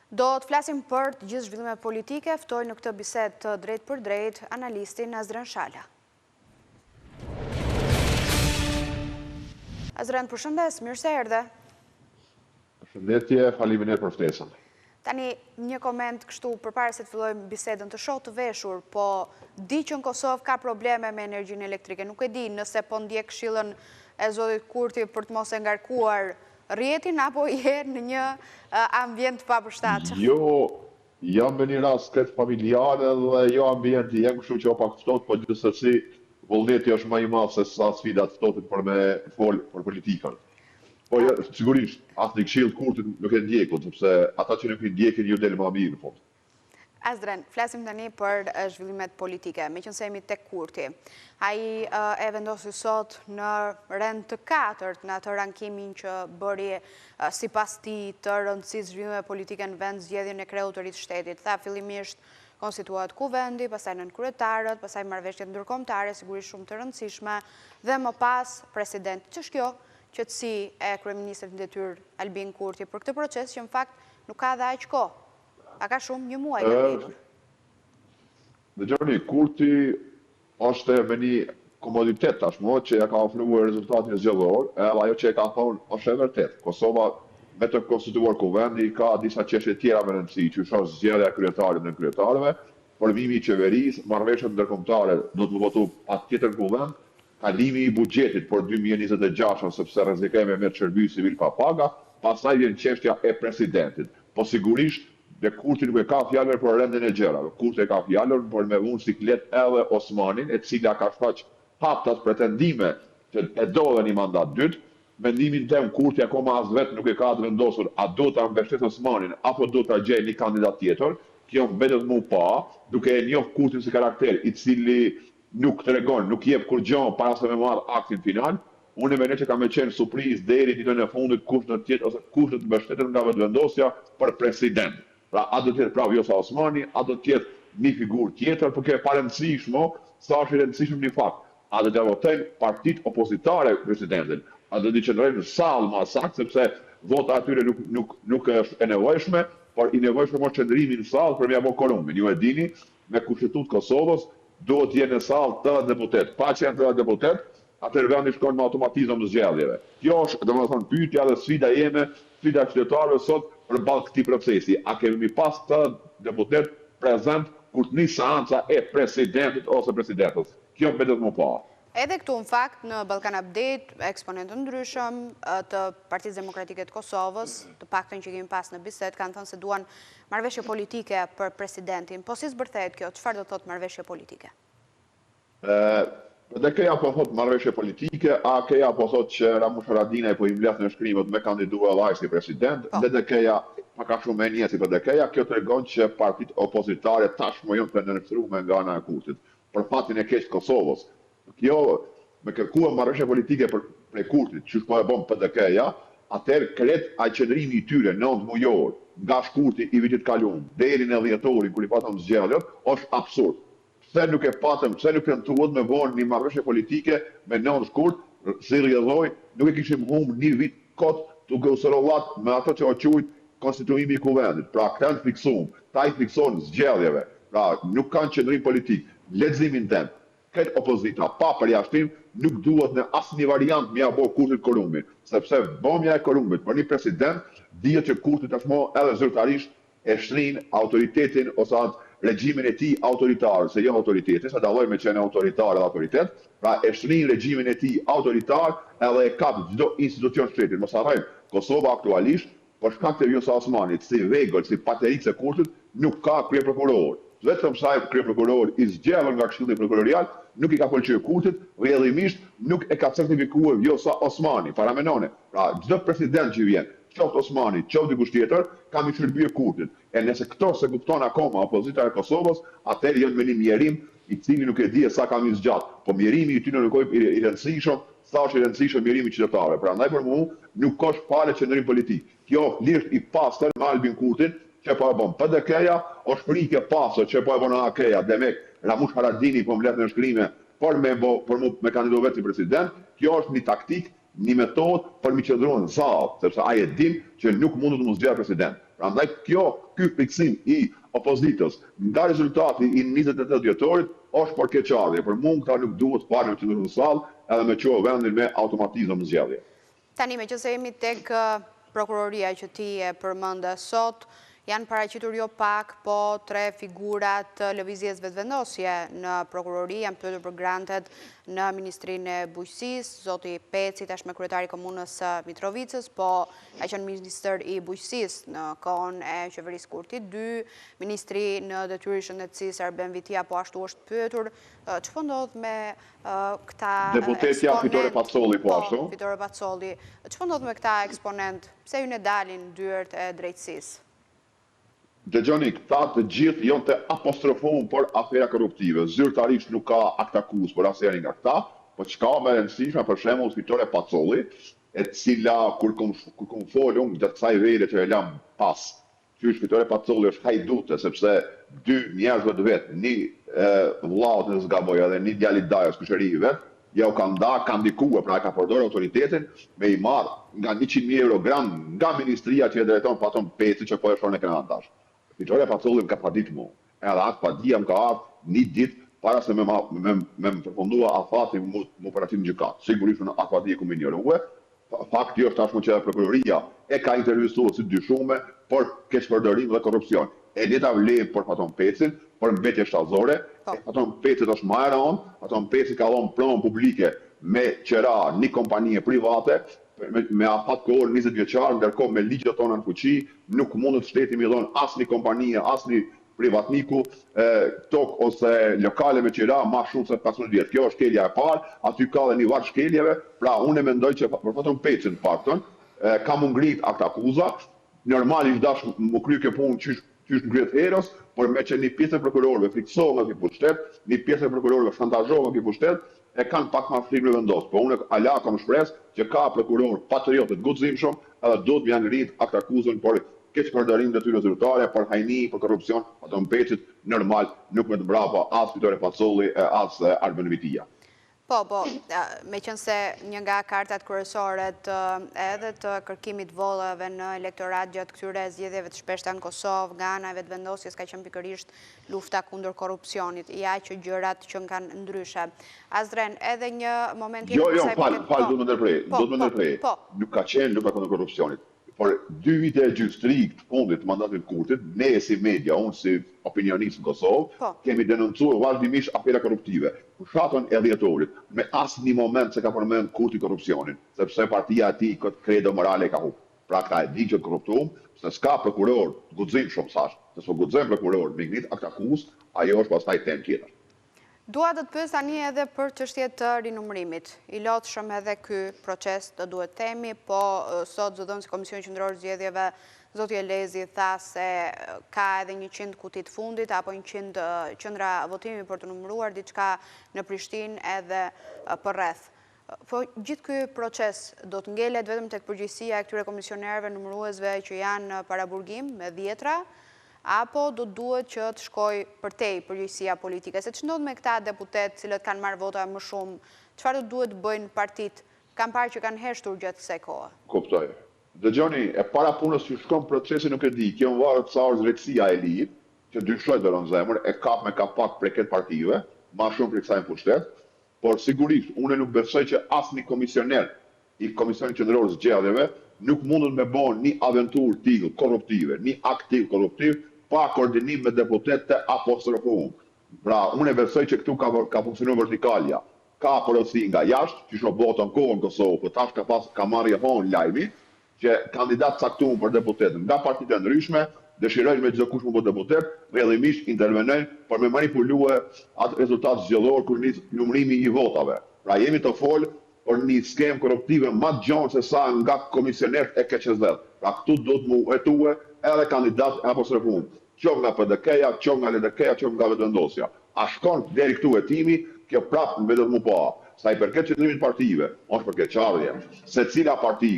Do të flasim për të gjithë zhvillimet politike, ftoj në këtë bisedë të drejt për drejt analistin Azren Shala. Azren, përshëndes, mirë se erdhe. Përshëndetje, faleminderit për ftesën. Tani, një koment kështu përpara se të fillojmë bisedën, të shoh të veshur, po di që në Kosovë ka probleme me energjinë elektrike. Nuk e di nëse po ndjek këshillën e zotit Kurti për të mos e ngarkuar rrjetin apo je në një ambient të papërshtatshëm. Jo, jam me një rast këtë familjare dhe jo ambienti jem, kështu që o pak ftohtë, po gjithsesi vullneti është më i madh se sa sfidat ftohtit për me fol për politikën. Po sigurisht, atë një këshill Kurtit nuk e ndjekun, sepse ata që nuk i ndjekin ju del më mirë në fund. Azren, flasim tani për zhvillimet politike, me që nësemi tek Kurti. Ai e vendosi sot në rend të 4 në atë rankimin që bëri sipas tij të rëndësisë zhvillimeve politike në vend zgjedhjen e kreutorit të shtetit. Tha fillimisht konstituohet kuvendi, pastaj nënkryetarët, pastaj marrëveshjet ndërkombëtare, sigurisht shumë të rëndësishme, dhe më pas presidenti. Ç'është kjo qetësi e kryeministrit në detyrë Albin Kurti për këtë proces që në fakt nuk ka dhe aq kohë. A ka shumë një muaj ka pritur. Dëgjoni, Kurti është me një komoditet tashmë që ja ka ofruar rezultatin zgjedhor, edhe ajo që e ka thonë është e vërtet. Kosova me të konstituuar kuvendi ka disa çështje tjera me rëndësi, që është zgjedhja e kryetarit dhe kryetarëve, formimi i qeverisë, marrëveshjet ndërkombëtare do të votu patjetër në kuvend, kalimi i buxhetit për 2026 sepse rrezikojmë me shërbim civil pa paga, pastaj vjen çështja e presidentit. Po sigurisht dhe Kurti nuk e ka fjalën për rendin e gjërave. Kurti e ka fjalën për me vunë siklet edhe Osmanin, e cila ka shfaq haptas pretendime që e dole një mandat dytë. Mendimin tem Kurti akoma as vetë nuk e ka të vendosur a do ta mbështet Osmanin apo do ta gjejë një kandidat tjetër. Kjo mbetet më pa, duke e njohur Kurtin si karakter i cili nuk tregon, nuk jep kur gjë para se me marr aktin final. Unë e mendoj që ka me qenë surprizë deri ditën e fundit kush do të jetë ose kush do të mbështetet nga vetëvendosja për president. Pra, a do të jetë prapë Vjosa Osmani, a do të jetë një figurë tjetër, për kjo e parëndësishmo, sa është i rëndësishëm një fakt. A do të votojnë partitë opozitare presidentin, a do të qëndrojnë në sallë më saktë, sepse vota atyre nuk është e nevojshme, por i nevojshme është qëndrimi në sallë për me apo korumin. Ju e dini, me Kushtetut Kosovës, duhet të jenë në sallë të deputet. Pa që janë të deputet, atëherë vendi shkon me automatizëm të zgjedhjeve. Kjo është, domethënë, pyetja dhe sfida jeme, sfida qytetarëve sot përballë këtij procesi. A kemi pas të deputet prezent kur të nis seanca e presidentit ose presidentës? Kjo mbetet më pa. Edhe këtu në fakt në Ballkan Update, eksponentë ndryshëm të Partisë Demokratike të Kosovës, të paktën që kemi pas në bisedë, kanë thënë se duan marrëveshje politike për presidentin. Po si zbërthehet kjo? Çfarë do thotë marrëveshje politike? Dhe këja po thot marrëveshje politike, a këja po thot që Ramush Haradinaj po i mbledh në shkrimet me kandidua vaj si president, dhe këja pa ka shumë e njësi për dhe këja, kjo të regon që partit opozitare tashmë janë të nënërstrume nga ana e Kurtit, për fatin e keq Kosovës. Kjo me kërkuar marrëveshje politike për Kurtit, që po e bën për dhe këja, atëherë kret ai qëndrimi i tyre 9 mujor nga shkurti i vitit kaluar deri në dhjetorin kur i patëm zgjedhjet, është absurd. Pse nuk e patëm, pse nuk tentuat me bënë një marrëveshje politike me 9 shkurt, si rrjedhoi, nuk e kishim humbur një vit kot duke u sorollat me ato që o quajt konstituimi i kuvendit. Pra kanë fiksuar, ta i fikson zgjedhjeve. Pra nuk kanë qëndrim politik. Leximin tem, këtë opozita pa përjashtim nuk duhet në asnjë variant me apo Kurtit korumin, sepse bëmja e korumit për një president dihet që Kurti tashmë edhe zyrtarisht e shtrin autoritetin ose atë regjimin e tij autoritar, se jo autoritetin, sa dalloj me qenë autoritar dhe autoritet, pra e shtrin regjimin e tij autoritar edhe e kap çdo institucion shtetit. Mos harrojmë, Kosova aktualisht për shkak të Vjosa Osmanit, si vegël, si patericë e Kurtit, nuk ka kryeprokuror. Vetëm sa kryeprokuror i zgjedhur nga Këshilli Prokurorial nuk i ka pëlqyer Kurtit, rrjedhimisht nuk e ka certifikuar Vjosa Osmani, paramenone. Pra çdo president që vjen, qoftë Osmani, qoftë dikush tjetër, ka mi shërbyer Kurtit. E nëse këto se kupton akoma opozita e Kosovës, atëherë janë me një mjerim i cili nuk e di sa ka mi zgjat. Po mjerimi i tyre nuk është i rëndësishëm, sa është i rëndësishëm mjerimi qytetarëve. Prandaj për mua nuk ka fare qëndrim politik. Kjo lirt i pastër me Albin Kurtin, që po e bën PDK-ja, është frikë pastër që po e bën AK-ja, demek Ramush Haradini po mbledh në shkrime për me kandiduar vetë si president. Kjo është një taktik, një metodë për mi qëndruar në zallë, sepse ai e din që nuk mundet të mos zgjedhë president. Prandaj ky fiksim i opozitës nga rezultati i 28 dhjetorit është për keqardhje. Për mua këta nuk duhet parë në sallë edhe me çuar vendin me automatizëm zgjedhje. Tani me që se jemi tek prokuroria që ti e përmendë sot, janë paraqitur jo pak, po 3 figurat lëvizjes vetëvendosje në prokurori, janë pyetur për grantet në Ministrinë e Bujqësisë, zoti Peci, tashmë kryetari i komunës Mitrovicës, po ka qenë ministër i Bujqësisë në kohën e qeverisë Kurti 2, ministri në detyrë shëndetësisë Arben Vitia, po ashtu është pyetur. Ç'po ndodh me këta deputetja Fitore Pacolli po ashtu? Fitore Pacolli. Ç'po ndodh me këta eksponent? Pse ju ne dalin dyert e drejtësisë? Dëgjoni, këta të gjithë janë të apostrofuar për afera korruptive. Zyrtarisht nuk ka akt akuz për asnjërin nga këta, po çka më e rëndësishme për shembull Fitore Pacolli, e cila kur kom folur gjatë kësaj vere që e lam pas, qysh Fitore Pacolli është hajdute sepse 2 njerëz të vet, një vllaut në zgaboj edhe një djalë i dajës kushëri i vet, ja u kanë ndikuar, pra e ka përdorur autoritetin me i marr nga 100.000 euro nga ministria që e drejton Paton Peci që po e shon në Kanadash. Fitore Pacolli më ka padit mu. Edhe atë padia më ka ardhur një ditë para se me përfundua afati më operativ në gjykatë. Sigurisht në atë padie ku më ignorue. Fakti është tashmë që prokuroria e ka intervistuar si dyshume për keqpërdorim dhe korrupsion. E leta vlen për Paton Pecin, për mbetje shtatëzore. Paton Peci është më e rënd, Paton Peci ka dhënë pronë publike me qera një kompanie private, me afat kohër 20 vjeçar, ndërkohë me ligjet tona në fuqi, nuk mundet shteti mi dhon asnjë kompanie, asnjë privatniku, tokë ose lokale me qira ma shumë se 15 vjet. Kjo është shkelja e parë, aty ka dhe një varg shkeljeve, pra unë mendoj që për Paton Pecin paktën, ka më ngrit akt akuza, normalisht dash më kry kjo punë qysh ngrihet herës, por me që një pjesë e prokurorëve friksohen nga ky pushtet, një pjesë e prokurorëve shantazhohen nga ky pushtet, e kanë pak ma frikë me vendos. Po unë ala kam shpresë që ka prokuror patriotë të guximshëm, edhe do të ngrit akt akuzën për keqpërdorim detyrë zyrtare, për hajni, për korrupsion, Paton Pecit normal nuk me të mbrapa as Fitore Pacolli, as Arben Vitia. Po, me qënë se një nga kartat kryesoret edhe të kërkimit vollave në elektorat gjatë këtyre zgjedhjeve të shpeshta në Kosovë, nga ana e vetëvendosjes ka qenë pikërisht lufta kundër korrupsionit, ja që gjërat që kanë ndryshe. Azren, edhe një moment falë, do të më ndërprej. Nuk ka qenë lufta kundër korrupsionit. Por 2 vite e gjystrik të fundit të mandatit Kurtit, ne si media, unë si opinionist në Kosovë, kemi denoncuar vazhdimisht afera korruptive. Fushatën e dhjetorit, me asnjë moment se ka përmend Kurti korrupsionin, sepse partia e tij këtë credo morale ka humbur. Pra ka e di që korruptum, se s'ka prokuror guximshëm sash, se s'o guxon prokuror me ngrit akt akuz, ajo është pastaj temë tjetër. Dua të pyes tani edhe për çështjet të rinumërimit. I lotshëm edhe ky proces të duhet themi, po sot zëdhënësi Komisioni Qendror Zgjedhjeve zoti Elezi tha se ka edhe 100 kuti të fundit apo 100 qendra votimi për të numëruar diçka në Prishtinë edhe përreth. Po gjithë ky proces do të ngelet vetëm tek përgjegjësia e këtyre komisionerëve numëruesve që janë para burgim me 10-ra, apo do duhet që të shkoj përtej përgjegjësia politike? Se ç'ndodh me këta deputet cilët kanë marrë vota më shumë? Çfarë do duhet bëjnë partit? Kam parë që kanë heshtur gjatë kësaj kohe. Kuptoj. Dëgjoni, e para punës që shkon procesi nuk e di, kjo më varet sa është drejtësia e ligjit, që dyshoj do rënë zemër, e kap me kapak prej këtë partive, ma shumë për kësaj në pushtet, por sigurisht, unë nuk besoj që asnjë komisioner i Komisionit Qendror Zgjedhjeve nuk mundet me bën një aventurë tillë korruptive, një akt tillë korruptiv pa koordinim me deputetët apostrofuar. Pra, unë besoj që këtu ka funksionuar vertikalja. Ka porosi nga jashtë, që shoh botën kohën në Kosovë, por tash ka marrë hon lajmi që kandidat caktuar për deputet nga partitë e ndryshme dëshirojnë me çdo kush më bë deputet, rrjedhimisht intervenojnë për me manipulue atë rezultat zgjedhor kur nis numërimi i votave. Pra jemi të folë për një skem korruptive më të gjatë se sa nga komisionerët e KQZ. Pra këtu do të më hetue edhe kandidat e apostrofuar. Qoftë nga PDK-ja, qoftë nga LDK-ja, qoftë nga vetëvendosja. A shkon deri këtu hetimi, kjo prapë më vetëm më pa. Sa i përket qëndrimit partive, është për keqardhje. Secila parti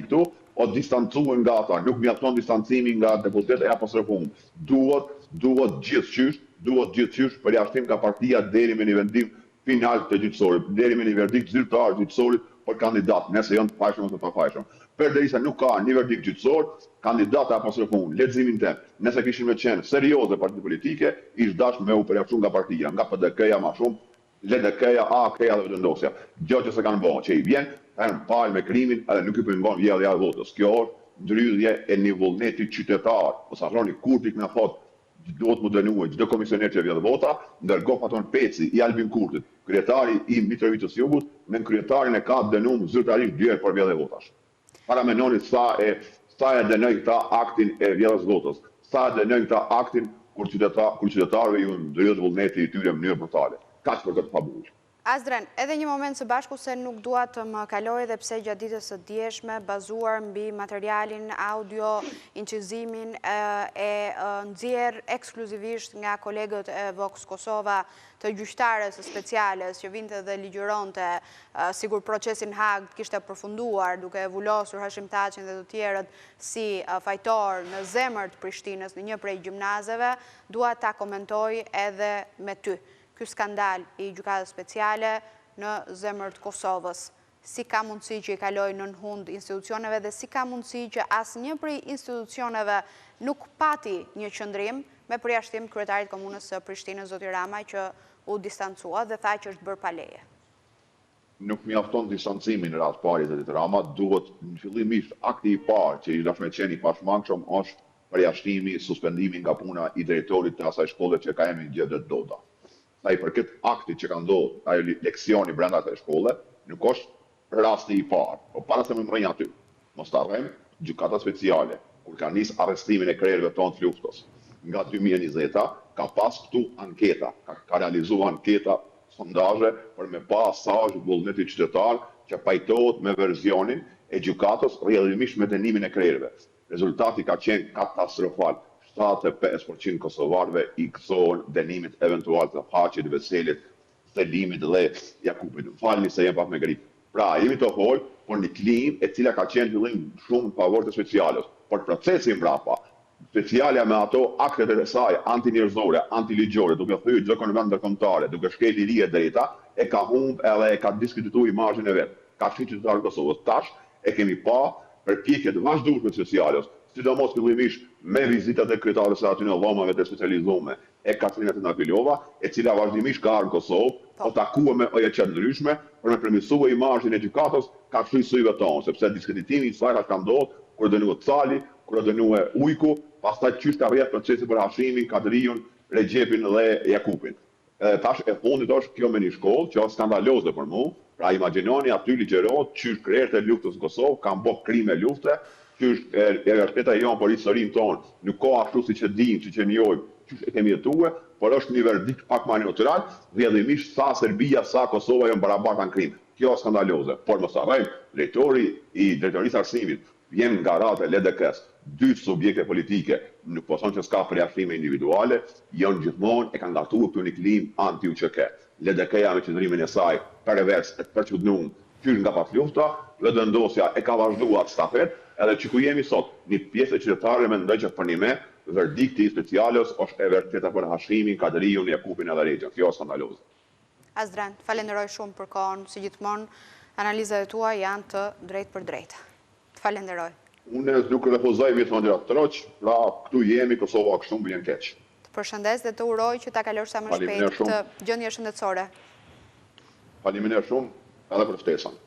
këtu o distancuar nga ata, nuk mjafton distancimi nga deputetët e apostrofuar. Duhet gjithçysh përjashtim nga partia deri me një vendim final të gjyqësorit, deri me një verdikt zyrtar gjyqësorit për kandidat, nëse janë të pafajshëm ose të pafajshëm. Përderisa nuk ka një verdikt gjyqësor, kandidata apostrofon leximin tim. Nëse kishin me qenë serioze parti politike, ish dash me u përjashtu nga partia, nga PDK-ja më shumë, LDK-ja, AK-ja dhe vendosja. Gjë që se kanë bërë, që i vjen, kanë palë me krimin, edhe nuk i pëngon vjedhja e votës. Kjo është ndrydhje e një vullnetit qytetar. Ose harroni Kurti na thotë do të më dënuaj çdo komisioner që vjedh vota, ndërkohë Faton Peci i Albin Kurtit, kryetari i Mitrovicës Jugut, me kryetarin e ka dënuar zyrtarisht 2 herë për vjedhje votash. Para menoni sa e dënojnë këta aktin e vjedhjes votës, sa e dënojnë këta aktin kur qytetarëve ju ndryhet vullneti i tyre në mënyrë brutale. Kaq për këtë fabulë. Azdren, edhe një moment së bashku se nuk dua të më kaloj dhe pse gjatë ditës së djeshme bazuar mbi materialin audio, incizimin e nxjerr ekskluzivisht nga kolegët e Vox Kosova të gjyqtares speciales që vinte dhe ligjëronte sigur procesin Hag kishte përfunduar duke vullosur Hashim Thaçin dhe të tjerët si fajtor në zemër të Prishtinës në një prej gjimnazeve, dua ta komentoj edhe me ty. Ky skandal i gjykatës speciale në zemër të Kosovës. Si ka mundësi që i kaloj nën hund institucioneve dhe si ka mundësi që asnjë prej institucioneve nuk pati një qëndrim me përjashtim kryetarit komunës së Prishtinës zoti Ramaj që u distancua dhe tha që është bërë pa leje. Nuk mjafton distancimin në radhë parë zotit Rama, duhet në fillimisht akti i parë që i dashme qenë i pashmangshëm është përjashtimi, suspendimi nga puna i drejtorit të asaj shkolle që ka emrin Gjedhet Doda. Sa i përket aktit që ka ndodhur, ajo leksioni brenda të shkolle, nuk është rasti i parë. Po para se më mrejnë aty, mos ta rrem, gjykata speciale, kur ka nis arrestimin e krerëve tonë të luftës, nga 2020 ka pas këtu anketa, ka realizuar anketa, sondazhe për me pa asaj vullneti qytetar që pajtohet me verzionin e gjykatës rrjedhimisht me dënimin e krerëve. Rezultati ka qenë katastrofal. 75% kosovarëve i gëzohen dënimit eventual të Haqit, Veselit, Selimit dhe Jakupit. Falni se jem pak me grip. Pra, jemi të folë për një klim e cila ka qenë fillim shumë në favor të specialës. Por procesin mbrapa, specialja me ato aktet e saj antinjerëzore, antiligjore, duke thyrë çdo konvent ndërkombëtare, duke shkel liri e drejta, e ka humb edhe e ka diskredituar imazhin e vet. Ka fshirë qytetarët e Kosovës. Tash e kemi pa përpjekjet vazhdueshme të specialës, sidomos fillimisht me vizitat e kryetarës së aty në dhomave të specializuara e Katrina Tenapilova, e cila vazhdimisht ka ardhur në Kosovë, o takuar me OJQ të ndryshme për me përmirësuar imazhin e gjykatës, ka fshirë syve tonë, sepse diskreditimi i saj ka ndodhur kur dënuat Cali, kur dënuat Ujku, pastaj qysh ka rrjedh procesi për Hashimin, Kadriun, Regjepin dhe Jakupin. Tash e fundit është kjo me një shkollë që është skandaloze për mua. Pra imagjinoni aty ligjërohet qysh krerët e luftës në Kosovë kanë bërë krime lufte, qysh e vërteta jonë për historinë tonë, nuk ka ashtu siç e dimë, siç e njohim, qysh e kemi jetuar, por është një verdikt pak më neutral, rrjedhimisht sa Serbia, sa Kosova janë barabarta në krim. Kjo është skandaloze. Por mos harrojmë, drejtori i drejtorisë arsimit vjen nga rrata e LDK-s, 2 subjekte politike, nuk po thonë që s'ka përjashtime individuale, janë gjithmonë e kanë gatuar për një klim anti-UÇK. LDK-ja me qëndrimin e saj pervers e përçudnuar qysh nga pas lufta, dhe vendosja e ka vazhduar stafet, edhe që ku jemi sot, një pjesë e qytetarëve mendoj që për një me, verdikti i specialës është e vërteta për Hashimin, Kadriun, Jakupin edhe Regjën. Kjo është skandaloze. Azdren, falenderoj shumë për kohën, si gjithmonë, analizat e tua janë të drejtë për drejtë. Të falenderoj. Unë nuk refuzoj vjetë më ndjerat të troq, pra këtu jemi, Kosova kështu mbjen keq. Të përshëndes dhe të uroj që ta kalosh sa më shpejt të gjendje shëndetësore. Faleminderit shumë edhe për ftesën.